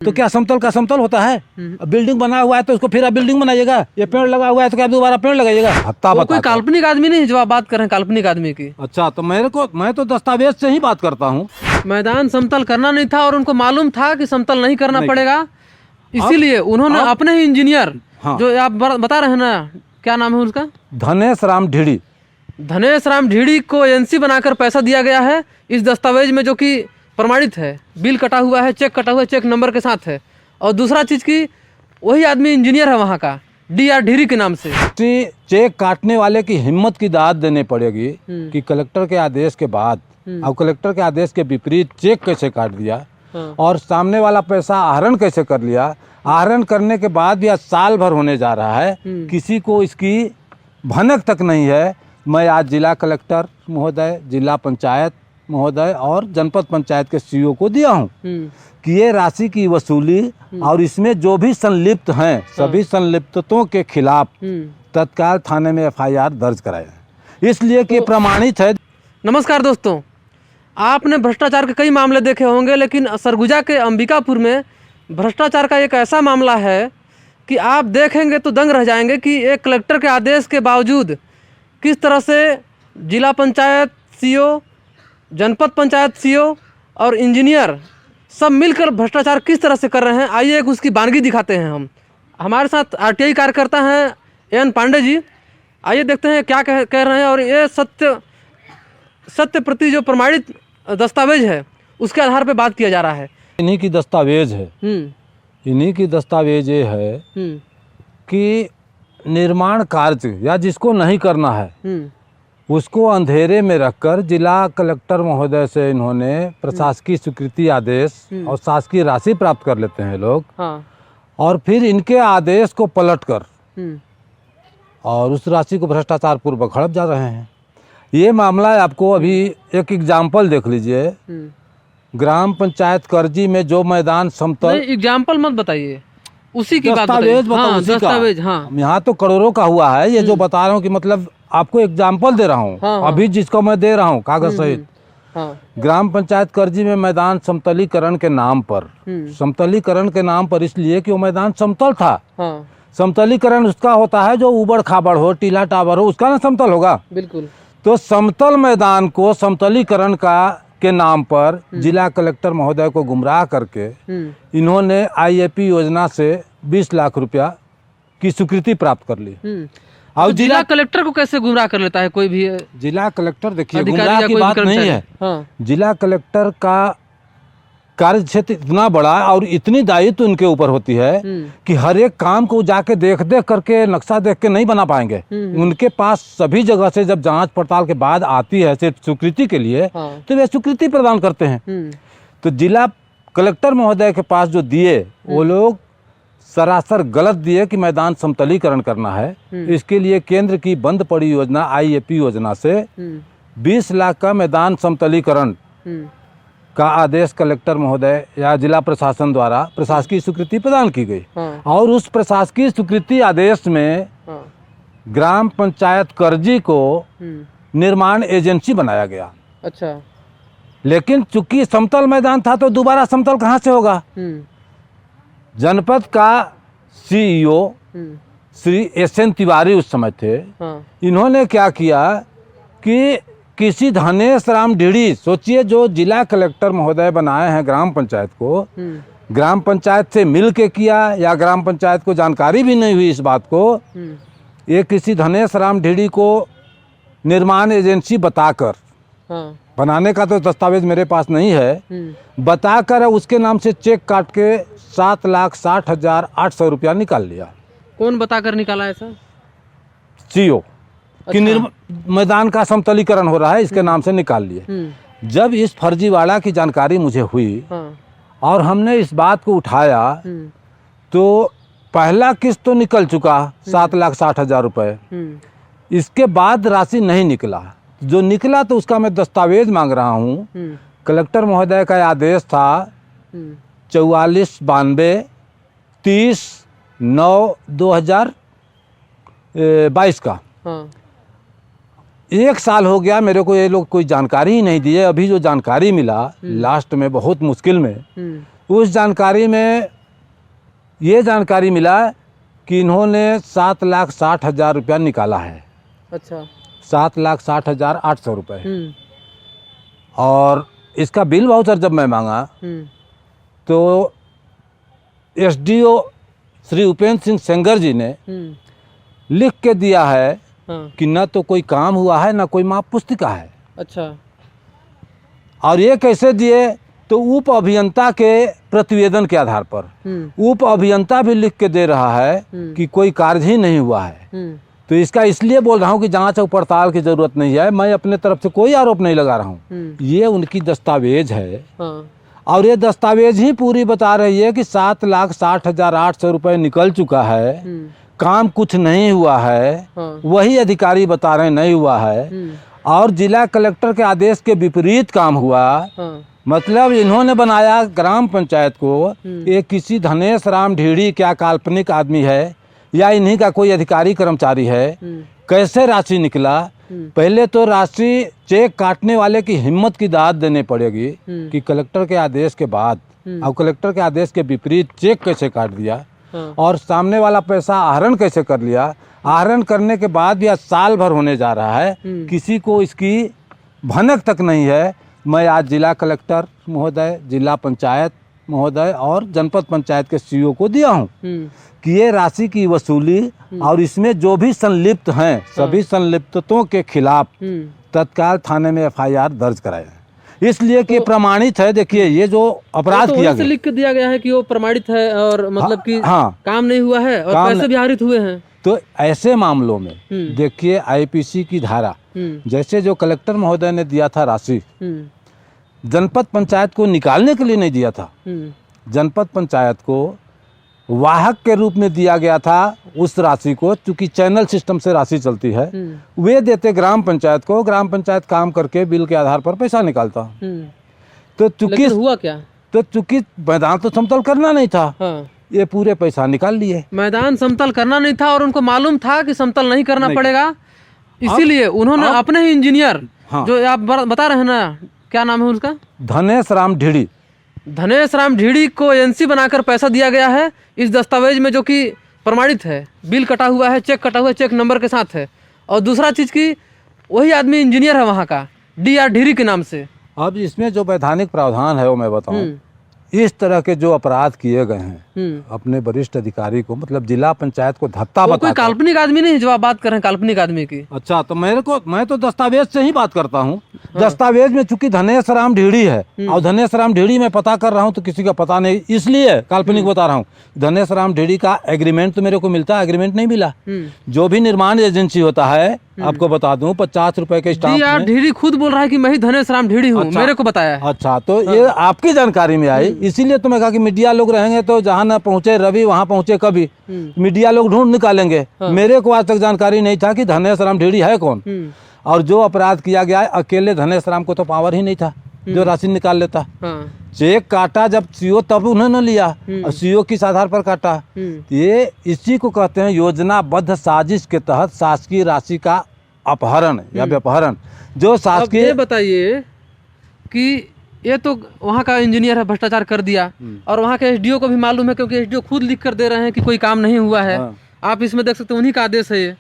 तो क्या समतल का समतल होता है? बिल्डिंग बना हुआ है तो उसको फिर आप बिल्डिंग बनाइएगा, ये पेड़ लगा हुआ है तो क्या दोबारा पेड़ लगाइएगा? हत्ता वो कोई काल्पनिक आदमी नहीं जो आप बात कर रहे हैं, काल्पनिक आदमी की। अच्छा, तो मैं तो दस्तावेज से ही बात करता हूँ। मैदान समतल करना नहीं था और उनको मालूम था कि समतल नहीं करना पड़ेगा, इसीलिए उन्होंने अपने ही इंजीनियर, जो आप बता रहे हैं ना, क्या नाम है उसका? धनेश राम ढीड़ी। धनेश राम ढीड़ी को एजेंसी बनाकर पैसा दिया गया है इस दस्तावेज में, जो कि प्रमाणित है, बिल कटा हुआ है, चेक कटा हुआ है, चेक नंबर के साथ है। और दूसरा चीज की वही आदमी इंजीनियर है वहाँ का, DR ढीरी के नाम से। चेक काटने वाले की हिम्मत की दाद देनी पड़ेगी कि कलेक्टर के आदेश के बाद अब कलेक्टर के आदेश के विपरीत चेक कैसे काट दिया और सामने वाला पैसा आहरण कैसे कर लिया। आहरण करने के बाद भी आज साल भर होने जा रहा है, किसी को इसकी भनक तक नहीं है। मैं आज जिला कलेक्टर महोदय, जिला पंचायत महोदय और जनपद पंचायत के CEO को दिया हूँ कि ये राशि की वसूली और इसमें जो भी संलिप्त हैं सभी संलिप्तों के खिलाफ तत्काल थाने में FIR दर्ज कराए, इसलिए कि प्रमाणित है। नमस्कार दोस्तों, आपने भ्रष्टाचार के कई मामले देखे होंगे, लेकिन सरगुजा के अंबिकापुर में भ्रष्टाचार का एक ऐसा मामला है कि आप देखेंगे तो दंग रह जाएंगे कि एक कलेक्टर के आदेश के बावजूद किस तरह से जिला पंचायत CO, जनपद पंचायत CO और इंजीनियर सब मिलकर भ्रष्टाचार किस तरह से कर रहे हैं। आइए एक उसकी बानगी दिखाते हैं। हमारे साथ RTI कार्यकर्ता हैं AN पांडे जी। आइए देखते हैं क्या कह रहे हैं, और ये सत्य प्रति जो प्रमाणित दस्तावेज है उसके आधार पर बात किया जा रहा है। इन्हीं की दस्तावेज है, इन्हीं की दस्तावेज ये है कि निर्माण कार्य या जिसको नहीं करना है उसको अंधेरे में रखकर जिला कलेक्टर महोदय से इन्होंने प्रशासकीय स्वीकृति आदेश और शासकीय राशि प्राप्त कर लेते हैं लोग। और फिर इनके आदेश को पलटकर और उस राशि को भ्रष्टाचार पूर्वक हड़प जा रहे हैं। ये मामला आपको अभी एक एग्जाम्पल देख लीजिए। ग्राम पंचायत करजी में जो मैदान समतल, एग्जाम्पल मत बताइए, उसी की दस्तावेज बताओ, दस्तावेज। यहाँ तो करोड़ों का हुआ है, ये जो बता रहा हूँ कि मतलब आपको एग्जाम्पल दे रहा हूँ अभी जिसको मैं दे रहा हूँ कागज सहित। ग्राम पंचायत करजी में मैदान समतलीकरण के नाम पर, समतलीकरण के नाम पर इसलिए कि वो मैदान समतल था। समतलीकरण उसका होता है जो उबड़ खाबड़ हो, टीला टावर हो, उसका ना समतल होगा। बिल्कुल। तो समतल मैदान को समतलीकरण के नाम पर जिला कलेक्टर महोदय को गुमराह करके इन्होंने IAP योजना से 20 लाख रुपया की स्वीकृति प्राप्त कर ली। और तो जिला कलेक्टर को कैसे गुमराह कर लेता है कोई भी? जिला कलेक्टर, देखिए गुमराह की बात नहीं है। जिला कलेक्टर का कार्य क्षेत्र इतना बड़ा और इतनी दायित्व उनके ऊपर होती है कि हर एक काम को जाके देख करके नक्शा देख के नहीं बना पाएंगे। उनके पास सभी जगह से जब जांच पड़ताल के बाद आती है सिर्फ स्वीकृति के लिए, तो वे स्वीकृति प्रदान करते हैं। तो जिला कलेक्टर महोदय के पास जो दिए वो लोग सरासर गलत दिए कि मैदान समतलीकरण करना है। इसके लिए केंद्र की बंद पड़ी योजना IAP योजना से 20 लाख का मैदान समतलीकरण का आदेश कलेक्टर महोदय या जिला प्रशासन द्वारा प्रशासकीय स्वीकृति प्रदान की गई। और उस प्रशासकीय स्वीकृति आदेश में ग्राम पंचायत करजी को निर्माण एजेंसी बनाया गया। अच्छा। लेकिन चूंकि समतल मैदान था तो दोबारा समतल कहाँ से होगा? जनपद का CEO श्री SN तिवारी उस समय थे। इन्होंने क्या किया कि किसी धनेश राम ढीड़ी, सोचिए जो जिला कलेक्टर महोदय बनाए हैं ग्राम पंचायत को, ग्राम पंचायत से मिल के किया या ग्राम पंचायत को जानकारी भी नहीं हुई इस बात को, ये किसी धनेश राम ढीड़ी को निर्माण एजेंसी बताकर, बनाने का तो दस्तावेज मेरे पास नहीं है, बताकर उसके नाम से चेक काट के 7,60,800 रुपया निकाल लिया। कौन बताकर निकाला है सर? CEO कि मैदान का समतलीकरण हो रहा है, इसके नाम से निकाल लिए। जब इस फर्जीवाड़ा की जानकारी मुझे हुई और हमने इस बात को उठाया तो पहला किस्त तो निकल चुका 7,60,000 रुपये। इसके बाद राशि नहीं निकला। जो निकला तो उसका मैं दस्तावेज मांग रहा हूँ। कलेक्टर महोदय का आदेश था 4492 30/9/2022 का। एक साल हो गया, मेरे को ये लोग कोई जानकारी ही नहीं दिए। अभी जो जानकारी मिला लास्ट में बहुत मुश्किल में उस जानकारी में ये जानकारी मिला कि इन्होंने 7,60,000 रुपया निकाला है। अच्छा। 7,60,800 रुपये। और इसका बिल वाउचर जब मैं मांगा तो एसडीओ श्री उपेंद्र सिंह सेंगर जी ने लिख के दिया है कि न तो कोई काम हुआ है न कोई माप पुस्तिका है। अच्छा। और ये कैसे दिए, तो उप अभियंता के प्रतिवेदन के आधार पर उप अभियंता भी लिख के दे रहा है कि कोई कार्य ही नहीं हुआ है। तो इसका इसलिए बोल रहा हूँ कि जांच और पड़ताल की जरूरत नहीं है, मैं अपने तरफ से कोई आरोप नहीं लगा रहा हूँ। ये उनकी दस्तावेज है और ये दस्तावेज ही पूरी बता रही है कि 7,60,800 रुपये निकल चुका है, काम कुछ नहीं हुआ है। वही अधिकारी बता रहे हैं नहीं हुआ है और जिला कलेक्टर के आदेश के विपरीत काम हुआ। मतलब इन्होंने बनाया ग्राम पंचायत को, ये किसी धनेश राम ढीड़ी क्या काल्पनिक आदमी है या इन्हीं का कोई अधिकारी कर्मचारी है। कैसे राशि निकला, पहले तो राशि चेक काटने वाले की हिम्मत की दाद देनी पड़ेगी कि कलेक्टर के आदेश के बाद और कलेक्टर के आदेश के विपरीत चेक कैसे काट दिया और सामने वाला पैसा आहरण कैसे कर लिया। आहरण करने के बाद भी आज साल भर होने जा रहा है, किसी को इसकी भनक तक नहीं है। मैं आज जिला कलेक्टर महोदय, जिला पंचायत महोदय और जनपद पंचायत के सीईओ को दिया हूँ कि ये राशि की वसूली और इसमें जो भी संलिप्त हैं सभी संलिप्तों के खिलाफ तत्काल थाने में एफआईआर दर्ज कराएं, इसलिए कि प्रमाणित है। देखिए ये जो अपराध किया गया, लिख के दिया गया है कि वो प्रमाणित है और मतलब कि काम नहीं हुआ है और पैसे भी आहरित हुए हैं। तो ऐसे मामलों में देखिए आईपीसी की धारा, जैसे जो कलेक्टर महोदय ने दिया था राशि, जनपद पंचायत को निकालने के लिए नहीं दिया था, जनपद पंचायत को वाहक के रूप में दिया गया था उस राशि को, चूंकि चैनल सिस्टम से राशि चलती है। वे देते ग्राम पंचायत को, ग्राम पंचायत काम करके बिल के आधार पर पैसा निकालता। तो चूंकि हुआ क्या, तो चूंकि मैदान तो समतल करना नहीं था, ये पूरे पैसा निकाल लिए। मैदान समतल करना नहीं था और उनको मालूम था कि समतल नहीं करना पड़ेगा, इसीलिए उन्होंने अपने ही इंजीनियर जो आप बता रहे हैं ना, क्या नाम है उसका, धनेश राम ढीड़ी, धनेश राम ढीड़ी को एजेंसी बनाकर पैसा दिया गया है इस दस्तावेज में, जो कि प्रमाणित है, बिल कटा हुआ है, चेक कटा हुआ है, चेक नंबर के साथ है। और दूसरा चीज की वही आदमी इंजीनियर है वहाँ का, DR ढीड़ी के नाम से। अब इसमें जो वैधानिक प्रावधान है वो मैं बताऊं, इस तरह के जो अपराध किए गए हैं अपने वरिष्ठ अधिकारी को, मतलब जिला पंचायत को धत्ता बता, कोई काल्पनिक आदमी नहीं जो आप बात कर रहे हैं, काल्पनिक आदमी की। अच्छा, तो मैं तो दस्तावेज से ही बात करता हूँ। दस्तावेज में चूंकि धनेश राम ढीड़ी है और धनेश राम ढीड़ी मैं पता कर रहा हूँ तो किसी का पता नहीं, इसलिए काल्पनिक बता रहा हूँ। धनेश राम ढीड़ी का एग्रीमेंट तो मेरे को मिलता है, एग्रीमेंट नहीं मिला। जो भी निर्माण एजेंसी होता है, आपको बता दूं, 50 रुपए के स्टाम्प DR ढीड़ी खुद बोल रहा है कि मैं ही धनेश राम ढीड़ी हूँ, मेरे को बताया है। अच्छा, तो ये आपकी जानकारी में आई, इसीलिए तो मैं कहा कि मीडिया लोग रहेंगे तो जहाँ न पहुँचे रवि वहाँ पहुँचे कभी, मीडिया लोग ढूंढ निकालेंगे। मेरे को आज तक जानकारी नहीं था कि धनेश राम ढीड़ी है कौन। और जो अपराध किया गया है, अकेले धनेश राम को तो पावर ही नहीं था जो राशि निकाल लेता। चेक काटा जब सीओ, तब उन्होंने लिया और सीओ किस आधार पर काटा। ये इसी को कहते हैं योजनाबद्ध साजिश के तहत शासकीय राशि का अपहरण या व्यपहरण। जो शासकीय, ये बताइए कि ये तो वहाँ का इंजीनियर है, भ्रष्टाचार कर दिया, और वहाँ के एसडीओ को भी मालूम है क्योंकि एसडीओ खुद लिख कर दे रहे हैं कि कोई काम नहीं हुआ है। आप इसमें देख सकते हैं, उन्हीं का आदेश है ये।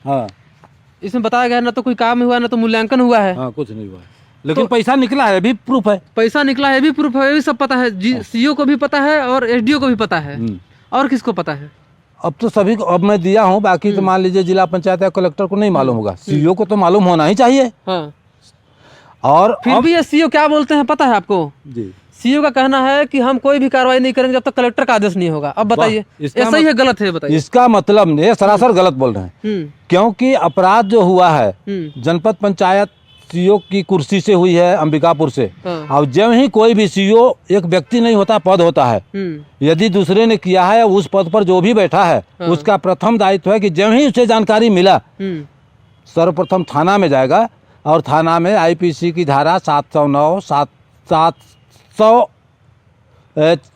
इसमें बताया गया है ना तो कोई काम हुआ है ना तो मूल्यांकन हुआ है। कुछ नहीं हुआ है, लेकिन पैसा निकला है, भी प्रूफ है। पैसा निकला है, भी प्रूफ है, ये भी सब पता है। सीईओ को भी पता है और एसडीओ को भी पता है, और किसको पता है? अब तो सभी को, अब मैं दिया हूँ, बाकी तो मान लीजिए जिला पंचायत या कलेक्टर को नहीं मालूम होगा, सीईओ को तो मालूम होना ही चाहिए। और फिर भी ये सीईओ क्या बोलते हैं पता है आपको? जी, सीईओ का कहना है कि हम कोई भी कार्रवाई नहीं करेंगे जब तक कलेक्टर का आदेश नहीं होगा। अब बताइए, ये सही है गलत है? बताइए। इसका मतलब ये सरासर गलत बोल रहे हैं, क्योंकि अपराध जो हुआ है जनपद पंचायत सीईओ की कुर्सी से हुई है, अंबिकापुर से। और जब ही कोई भी सीईओ एक व्यक्ति नहीं होता, पद होता है। यदि दूसरे ने किया है, उस पद पर जो भी बैठा है उसका प्रथम दायित्व है कि जब ही उसे जानकारी मिला सर्वप्रथम थाना में जाएगा, और थाना में आईपीसी की धारा 709, 407,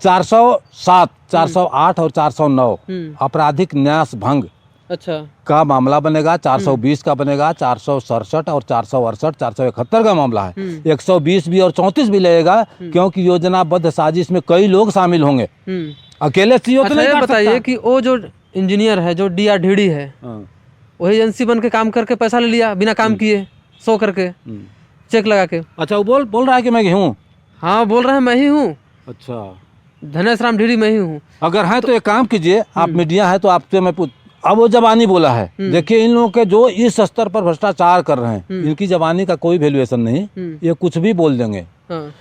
408 और 409 आपराधिक न्यास भंग अच्छा का मामला बनेगा, 420 का बनेगा, 467 और 468, 471 का मामला है। 120 भी और 34 भी लगेगा, क्योंकि योजनाबद्ध साजिश में कई लोग शामिल होंगे, अकेले सीओ तो अच्छा नहीं ये कर बताइए सकता। कि वो जो इंजीनियर है जो DRDD है वही एजेंसी बन के काम करके पैसा ले लिया बिना काम किए, सो करके चेक लगा के। अच्छा, वो बोल रहा है कि मैं हूँ। हाँ बोल रहे हैं मैं ही हूँ, अच्छा, धनेश राम ढीडी मैं ही हूँ। अगर है तो एक काम कीजिए, आप मीडिया है तो आपसे मैं पूछ, अब वो जबानी बोला है, देखिए इन लोगों के जो इस स्तर पर भ्रष्टाचार कर रहे हैं, इनकी जबानी का कोई वैल्यूएशन नहीं, ये कुछ भी बोल देंगे। हाँ।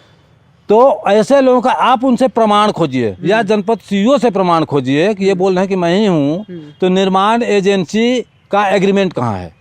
तो ऐसे लोगों का आप उनसे प्रमाण खोजिए, या जनपद सीईओ से प्रमाण खोजिए कि ये बोल रहे हैं कि मैं ही हूँ, तो निर्माण एजेंसी का एग्रीमेंट कहाँ है?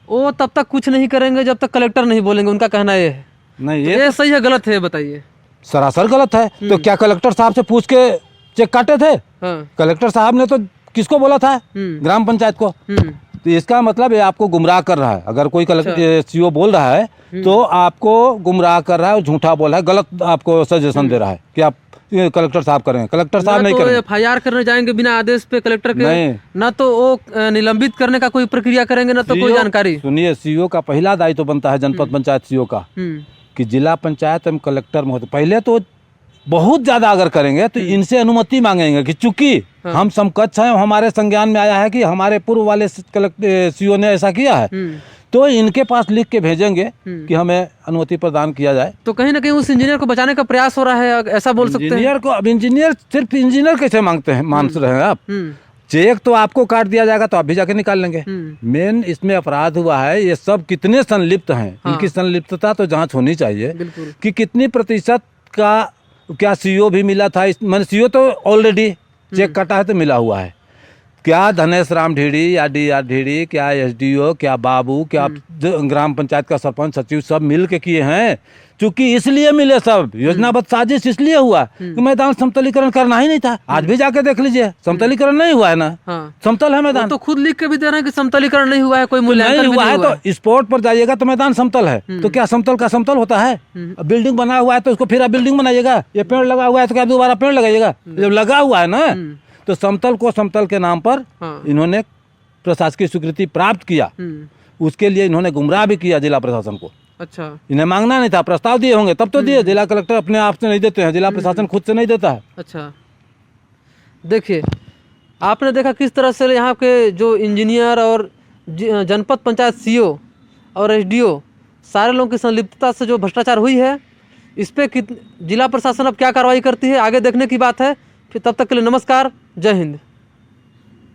वो तब तक कुछ नहीं करेंगे जब तक कलेक्टर नहीं बोलेंगे, उनका कहना ये है। नहीं, ये सही है गलत है बताइए? सरासर गलत है। तो क्या कलेक्टर साहब से पूछ के चेक काटे थे? हाँ। कलेक्टर साहब ने तो किसको बोला था? ग्राम पंचायत को। तो इसका मतलब ये आपको गुमराह कर रहा है। अगर कोई कलेक्टर सीईओ बोल रहा है तो आपको गुमराह कर रहा है और झूठा बोल रहा है, गलत आपको सजेशन दे रहा है कि आप कलेक्टर साहब करें। कलेक्टर साहब नहीं करेंगे। FIR करने जाएंगे बिना आदेश पे कलेक्टर के, नहीं, ना तो वो निलंबित करने का कोई प्रक्रिया करेंगे, ना तो कोई जानकारी। सुनिए, सीईओ का पहला दायित्व तो बनता है जनपद पंचायत सीईओ का कि जिला पंचायत एवं कलेक्टर महोदय पहले तो बहुत ज्यादा अगर करेंगे तो इनसे अनुमति मांगेंगे कि चूंकि हम समकक्ष हैं, हमारे संज्ञान में आया है कि हमारे पूर्व वाले सीईओ ने ऐसा किया है, तो इनके पास लिख के भेजेंगे कि हमें अनुमति प्रदान किया जाए। तो कहीं ना कहीं उस इंजीनियर को बचाने का प्रयास हो रहा है, ऐसा बोल सकते हैं। इंजीनियर को अब इंजीनियर सिर्फ इंजीनियर कैसे मांगते हैं, मान रहे हैं आप? चेक तो आपको काट दिया जाएगा तो आप भी जाके निकाल लेंगे। मेन इसमें अपराध हुआ है, ये सब कितने संलिप्त हैं, इनकी संलिप्तता तो जांच होनी चाहिए कि कितनी प्रतिशत का क्या सीईओ भी मिला था। मैंने सीईओ तो ऑलरेडी चेक काटा है तो मिला हुआ है। क्या धनेश राम ढीडी या DRDD, क्या SDO, क्या बाबू, क्या ग्राम पंचायत का सरपंच सचिव सब मिल के किए हैं? चूंकि इसलिए मिले सब, योजनाबद्ध साजिश इसलिए हुआ कि मैदान समतलीकरण करना ही नहीं था। आज भी जाके देख लीजिए, समतलीकरण नहीं हुआ है ना। समतल है मैदान। तो खुद लिख के भी दे रहे हैं कि समतलीकरण नहीं हुआ है, कोई मूल्यांकन नहीं हुआ है। तो स्पॉट पर जाइएगा तो मैदान समतल है, तो क्या समतल का समतल होता है? बिल्डिंग बना हुआ है तो उसको फिर आप बिल्डिंग बनाइएगा, ये पेड़ लगा हुआ है तो क्या दोबारा पेड़ लगाइएगा? जब लगा हुआ है ना, तो समतल को समतल के नाम पर इन्होंने प्रशासकीय स्वीकृति प्राप्त किया, उसके लिए इन्होंने गुमराह भी किया जिला प्रशासन को। अच्छा, इन्हें मांगना नहीं था, प्रस्ताव दिए होंगे तब तो दिए। जिला कलेक्टर अपने आप से नहीं देते हैं, जिला प्रशासन खुद से नहीं देता है। अच्छा, देखिए आपने देखा किस तरह से यहाँ के जो इंजीनियर और जनपद पंचायत सीईओ और SDO सारे लोगों की संलिप्तता से जो भ्रष्टाचार हुई है, इस पे जिला प्रशासन अब क्या कार्रवाई करती है आगे देखने की बात है। फिर तब तक के लिए नमस्कार, जय हिंद।